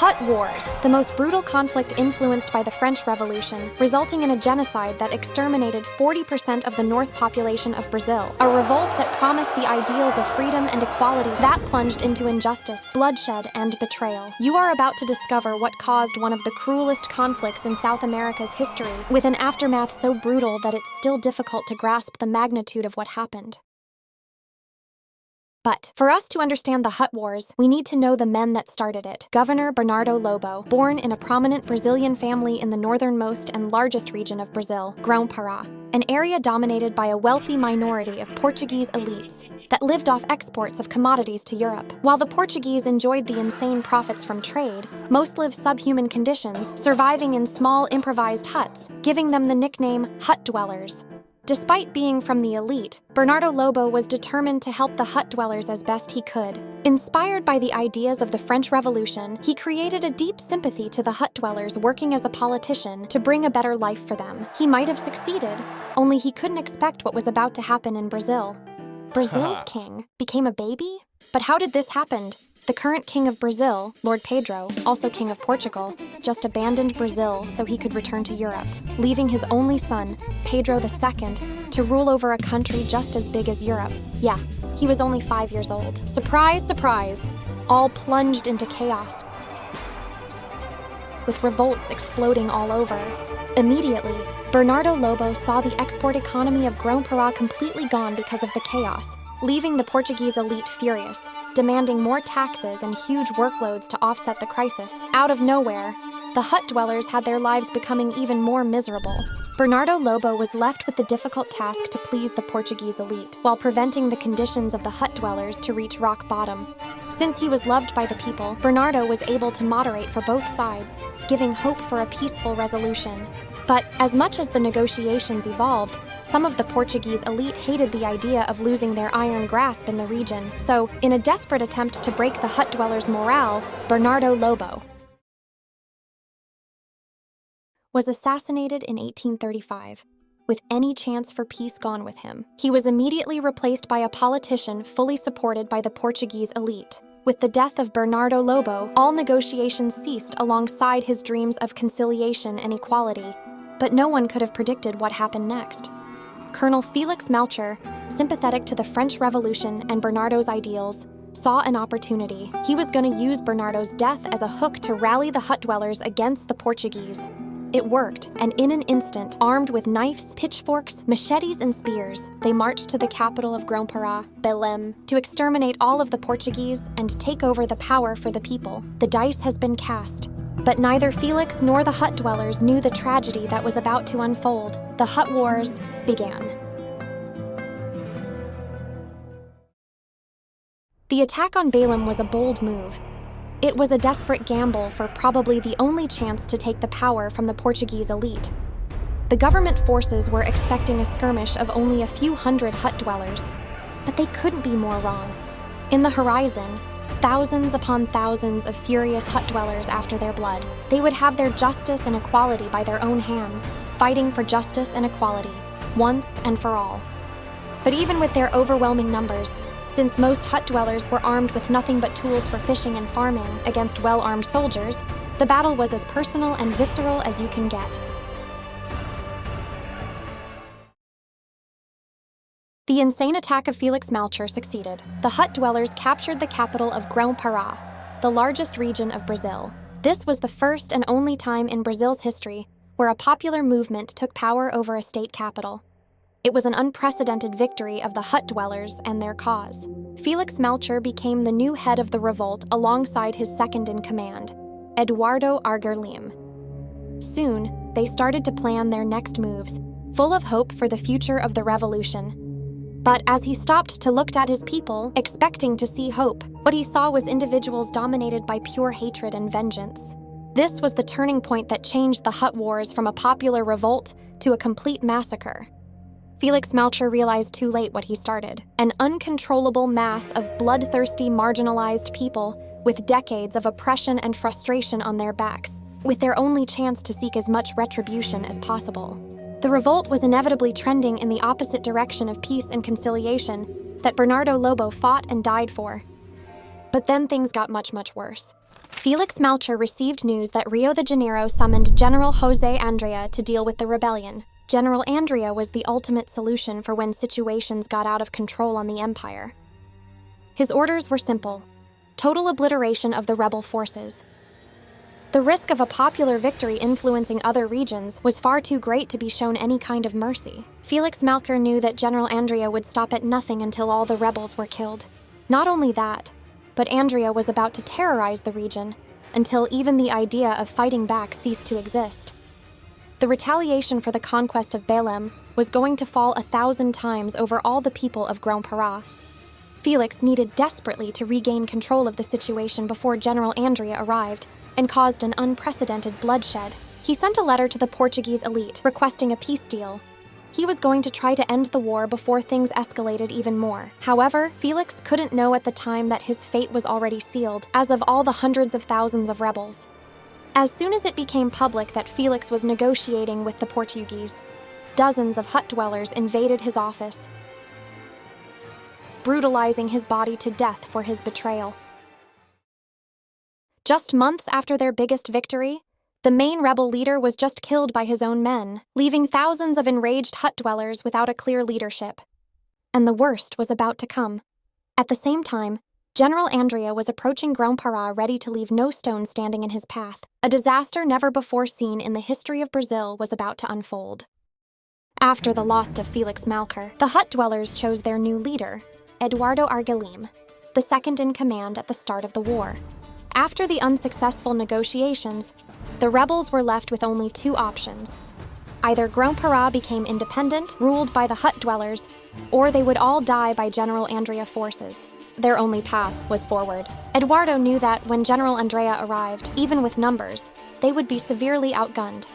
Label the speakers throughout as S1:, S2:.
S1: Hut Wars, the most brutal conflict influenced by the French Revolution, resulting in a genocide that exterminated 40% of the North population of Brazil. A revolt that promised the ideals of freedom and equality that plunged into injustice, bloodshed, and betrayal. You are about to discover what caused one of the cruelest conflicts in South America's history, with an aftermath so brutal that it's still difficult to grasp the magnitude of what happened. But for us to understand the Hut Wars, we need to know the men that started it. Governor Bernardo Lobo, born in a prominent Brazilian family in the northernmost and largest region of Brazil, Grão-Pará, an area dominated by a wealthy minority of Portuguese elites that lived off exports of commodities to Europe. While the Portuguese enjoyed the insane profits from trade, most lived subhuman conditions, surviving in small improvised huts, giving them the nickname hut dwellers. Despite being from the elite, Bernardo Lobo was determined to help the hut dwellers as best he could. Inspired by the ideas of the French Revolution, he created a deep sympathy to the hut dwellers working as a politician to bring a better life for them. He might have succeeded, only he couldn't expect what was about to happen in Brazil. Brazil's king became a baby? But how did this happen? The current king of Brazil, Lord Pedro, also king of Portugal, just abandoned Brazil so he could return to Europe, leaving his only son, Pedro II, to rule over a country just as big as Europe. Yeah, he was only 5 years old. Surprise, surprise! All plunged into chaos, with revolts exploding all over. Immediately, Bernardo Lobo saw the export economy of Grão-Pará completely gone because of the chaos, leaving the Portuguese elite furious, demanding more taxes and huge workloads to offset the crisis. Out of nowhere, the hut dwellers had their lives becoming even more miserable. Bernardo Lobo was left with the difficult task to please the Portuguese elite, while preventing the conditions of the hut dwellers to reach rock bottom. Since he was loved by the people, Bernardo was able to moderate for both sides, giving hope for a peaceful resolution. But as much as the negotiations evolved, some of the Portuguese elite hated the idea of losing their iron grasp in the region. So, in a desperate attempt to break the hut dwellers' morale, Bernardo Lobo was assassinated in 1835. With any chance for peace gone with him, he was immediately replaced by a politician fully supported by the Portuguese elite. With the death of Bernardo Lobo, all negotiations ceased alongside his dreams of conciliation and equality. But no one could have predicted what happened next. Colonel Felix Melcher, sympathetic to the French Revolution and Bernardo's ideals, saw an opportunity. He was going to use Bernardo's death as a hook to rally the hut dwellers against the Portuguese. It worked, and in an instant, armed with knives, pitchforks, machetes, and spears, they marched to the capital of Grão-Pará, Belém, to exterminate all of the Portuguese and take over the power for the people. The dice has been cast. But neither Felix nor the hut dwellers knew the tragedy that was about to unfold. The Hut Wars began. The attack on Belém was a bold move. It was a desperate gamble for probably the only chance to take the power from the Portuguese elite. The government forces were expecting a skirmish of only a few hundred hut dwellers, but they couldn't be more wrong. In the horizon, thousands upon thousands of furious hut dwellers after their blood. They would have their justice and equality by their own hands, fighting for justice and equality, once and for all. But even with their overwhelming numbers, since most hut dwellers were armed with nothing but tools for fishing and farming against well-armed soldiers, the battle was as personal and visceral as you can get. The insane attack of Felix Melcher succeeded. The hut dwellers captured the capital of Grão-Pará, the largest region of Brazil. This was the first and only time in Brazil's history where a popular movement took power over a state capital. It was an unprecedented victory of the hut dwellers and their cause. Felix Melcher became the new head of the revolt alongside his second-in-command, Eduardo Arger-Lima. Soon, they started to plan their next moves, full of hope for the future of the revolution. But as he stopped to look at his people, expecting to see hope, what he saw was individuals dominated by pure hatred and vengeance. This was the turning point that changed the Hut Wars from a popular revolt to a complete massacre. Felix Melcher realized too late what he started: an uncontrollable mass of bloodthirsty, marginalized people with decades of oppression and frustration on their backs, with their only chance to seek as much retribution as possible. The revolt was inevitably trending in the opposite direction of peace and conciliation that Bernardo Lobo fought and died for. But then things got much, much worse. Felix Melcher received news that Rio de Janeiro summoned General José Andrea to deal with the rebellion. General Andrea was the ultimate solution for when situations got out of control on the empire. His orders were simple: total obliteration of the rebel forces. The risk of a popular victory influencing other regions was far too great to be shown any kind of mercy. Felix Melcher knew that General Andrea would stop at nothing until all the rebels were killed. Not only that, but Andrea was about to terrorize the region until even the idea of fighting back ceased to exist. The retaliation for the conquest of Belém was going to fall 1,000 times over all the people of Grão-Pará. Felix needed desperately to regain control of the situation before General Andrea arrived and caused an unprecedented bloodshed. He sent a letter to the Portuguese elite requesting a peace deal. He was going to try to end the war before things escalated even more. However, Felix couldn't know at the time that his fate was already sealed, as of all the hundreds of thousands of rebels. As soon as it became public that Felix was negotiating with the Portuguese, dozens of hut dwellers invaded his office, brutalizing his body to death for his betrayal. Just months after their biggest victory, the main rebel leader was just killed by his own men, leaving thousands of enraged hut dwellers without a clear leadership. And the worst was about to come. At the same time, General Andrea was approaching Grão-Pará, ready to leave no stone standing in his path. A disaster never before seen in the history of Brazil was about to unfold. After the loss of Felix Melcher, the hut dwellers chose their new leader, Eduardo Arguelime, the second in command at the start of the war. After the unsuccessful negotiations, the rebels were left with only two options. Either Grão-Pará became independent, ruled by the hut dwellers, or they would all die by General Andrea forces. Their only path was forward. Eduardo knew that when General Andrea arrived, even with numbers, they would be severely outgunned.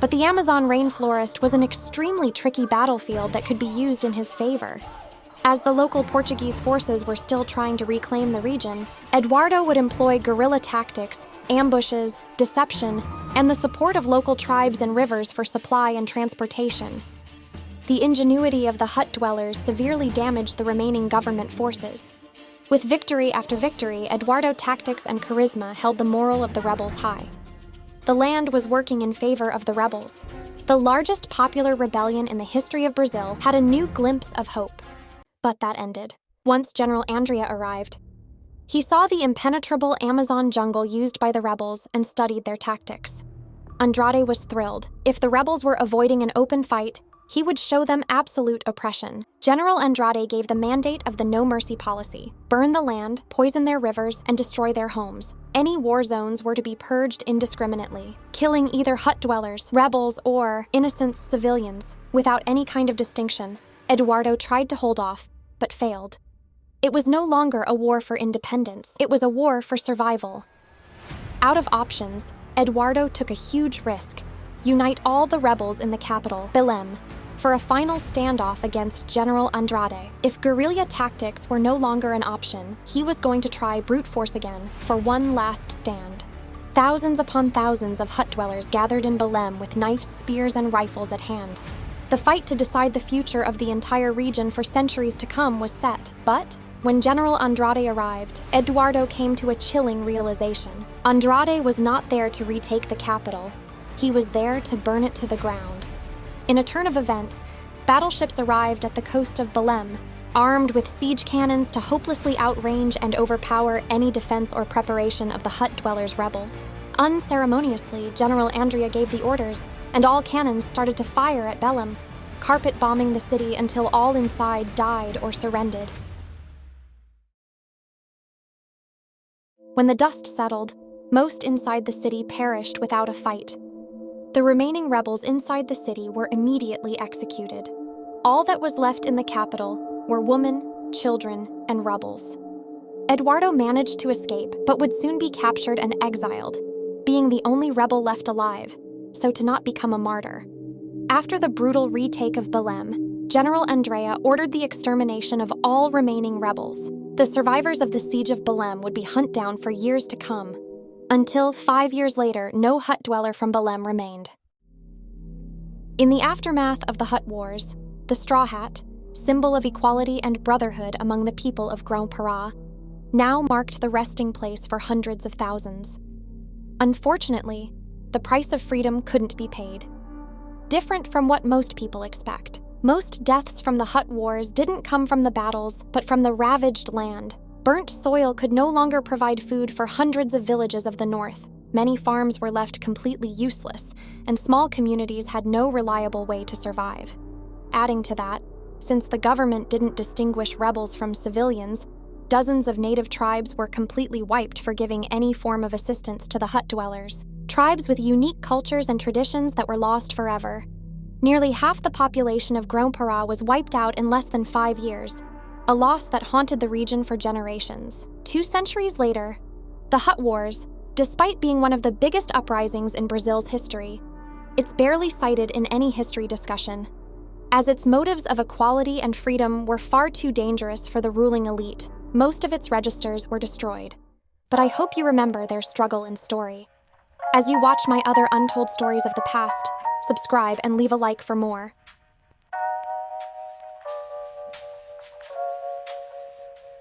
S1: But the Amazon rainforest was an extremely tricky battlefield that could be used in his favor. As the local Portuguese forces were still trying to reclaim the region, Eduardo would employ guerrilla tactics, ambushes, deception, and the support of local tribes and rivers for supply and transportation. The ingenuity of the hut dwellers severely damaged the remaining government forces. With victory after victory, Eduardo's tactics and charisma held the morale of the rebels high. The land was working in favor of the rebels. The largest popular rebellion in the history of Brazil had a new glimpse of hope. But that ended. Once General Andrea arrived, he saw the impenetrable Amazon jungle used by the rebels and studied their tactics. Andrade was thrilled. If the rebels were avoiding an open fight, he would show them absolute oppression. General Andrade gave the mandate of the no-mercy policy: burn the land, poison their rivers, and destroy their homes. Any war zones were to be purged indiscriminately, killing either hut dwellers, rebels, or innocent civilians, without any kind of distinction. Eduardo tried to hold off, but failed. It was no longer a war for independence, it was a war for survival. Out of options, Eduardo took a huge risk: unite all the rebels in the capital, Belém, for a final standoff against General Andrade. If guerrilla tactics were no longer an option, he was going to try brute force again for one last stand. Thousands upon thousands of hut dwellers gathered in Belém with knives, spears, and rifles at hand. The fight to decide the future of the entire region for centuries to come was set. But when General Andrade arrived, Eduardo came to a chilling realization. Andrade was not there to retake the capital. He was there to burn it to the ground. In a turn of events, battleships arrived at the coast of Belém, armed with siege cannons to hopelessly outrange and overpower any defense or preparation of the hut dwellers' rebels. Unceremoniously, General Andrea gave the orders, and all cannons started to fire at Belém, carpet bombing the city until all inside died or surrendered. When the dust settled, most inside the city perished without a fight. The remaining rebels inside the city were immediately executed. All that was left in the capital were women, children, and rebels. Eduardo managed to escape, but would soon be captured and exiled, being the only rebel left alive, so to not become a martyr. After the brutal retake of Belém, General Andrea ordered the extermination of all remaining rebels. The survivors of the siege of Belém would be hunted down for years to come, until 5 years later, no hut dweller from Belém remained. In the aftermath of the Hut Wars, the straw hat, symbol of equality and brotherhood among the people of Grão-Pará, now marked the resting place for hundreds of thousands. Unfortunately, the price of freedom couldn't be paid. Different from what most people expect, most deaths from the Hutt Wars didn't come from the battles, but from the ravaged land. Burnt soil could no longer provide food for hundreds of villages of the north. Many farms were left completely useless, and small communities had no reliable way to survive. Adding to that, since the government didn't distinguish rebels from civilians, dozens of native tribes were completely wiped for giving any form of assistance to the Hutt dwellers. Tribes with unique cultures and traditions that were lost forever. Nearly half the population of Grão-Pará was wiped out in less than 5 years, a loss that haunted the region for generations. 2 centuries later, the Hutt Wars, despite being one of the biggest uprisings in Brazil's history, it's barely cited in any history discussion, as its motives of equality and freedom were far too dangerous for the ruling elite. Most of its registers were destroyed. But I hope you remember their struggle and story. As you watch my other untold stories of the past, subscribe and leave a like for more.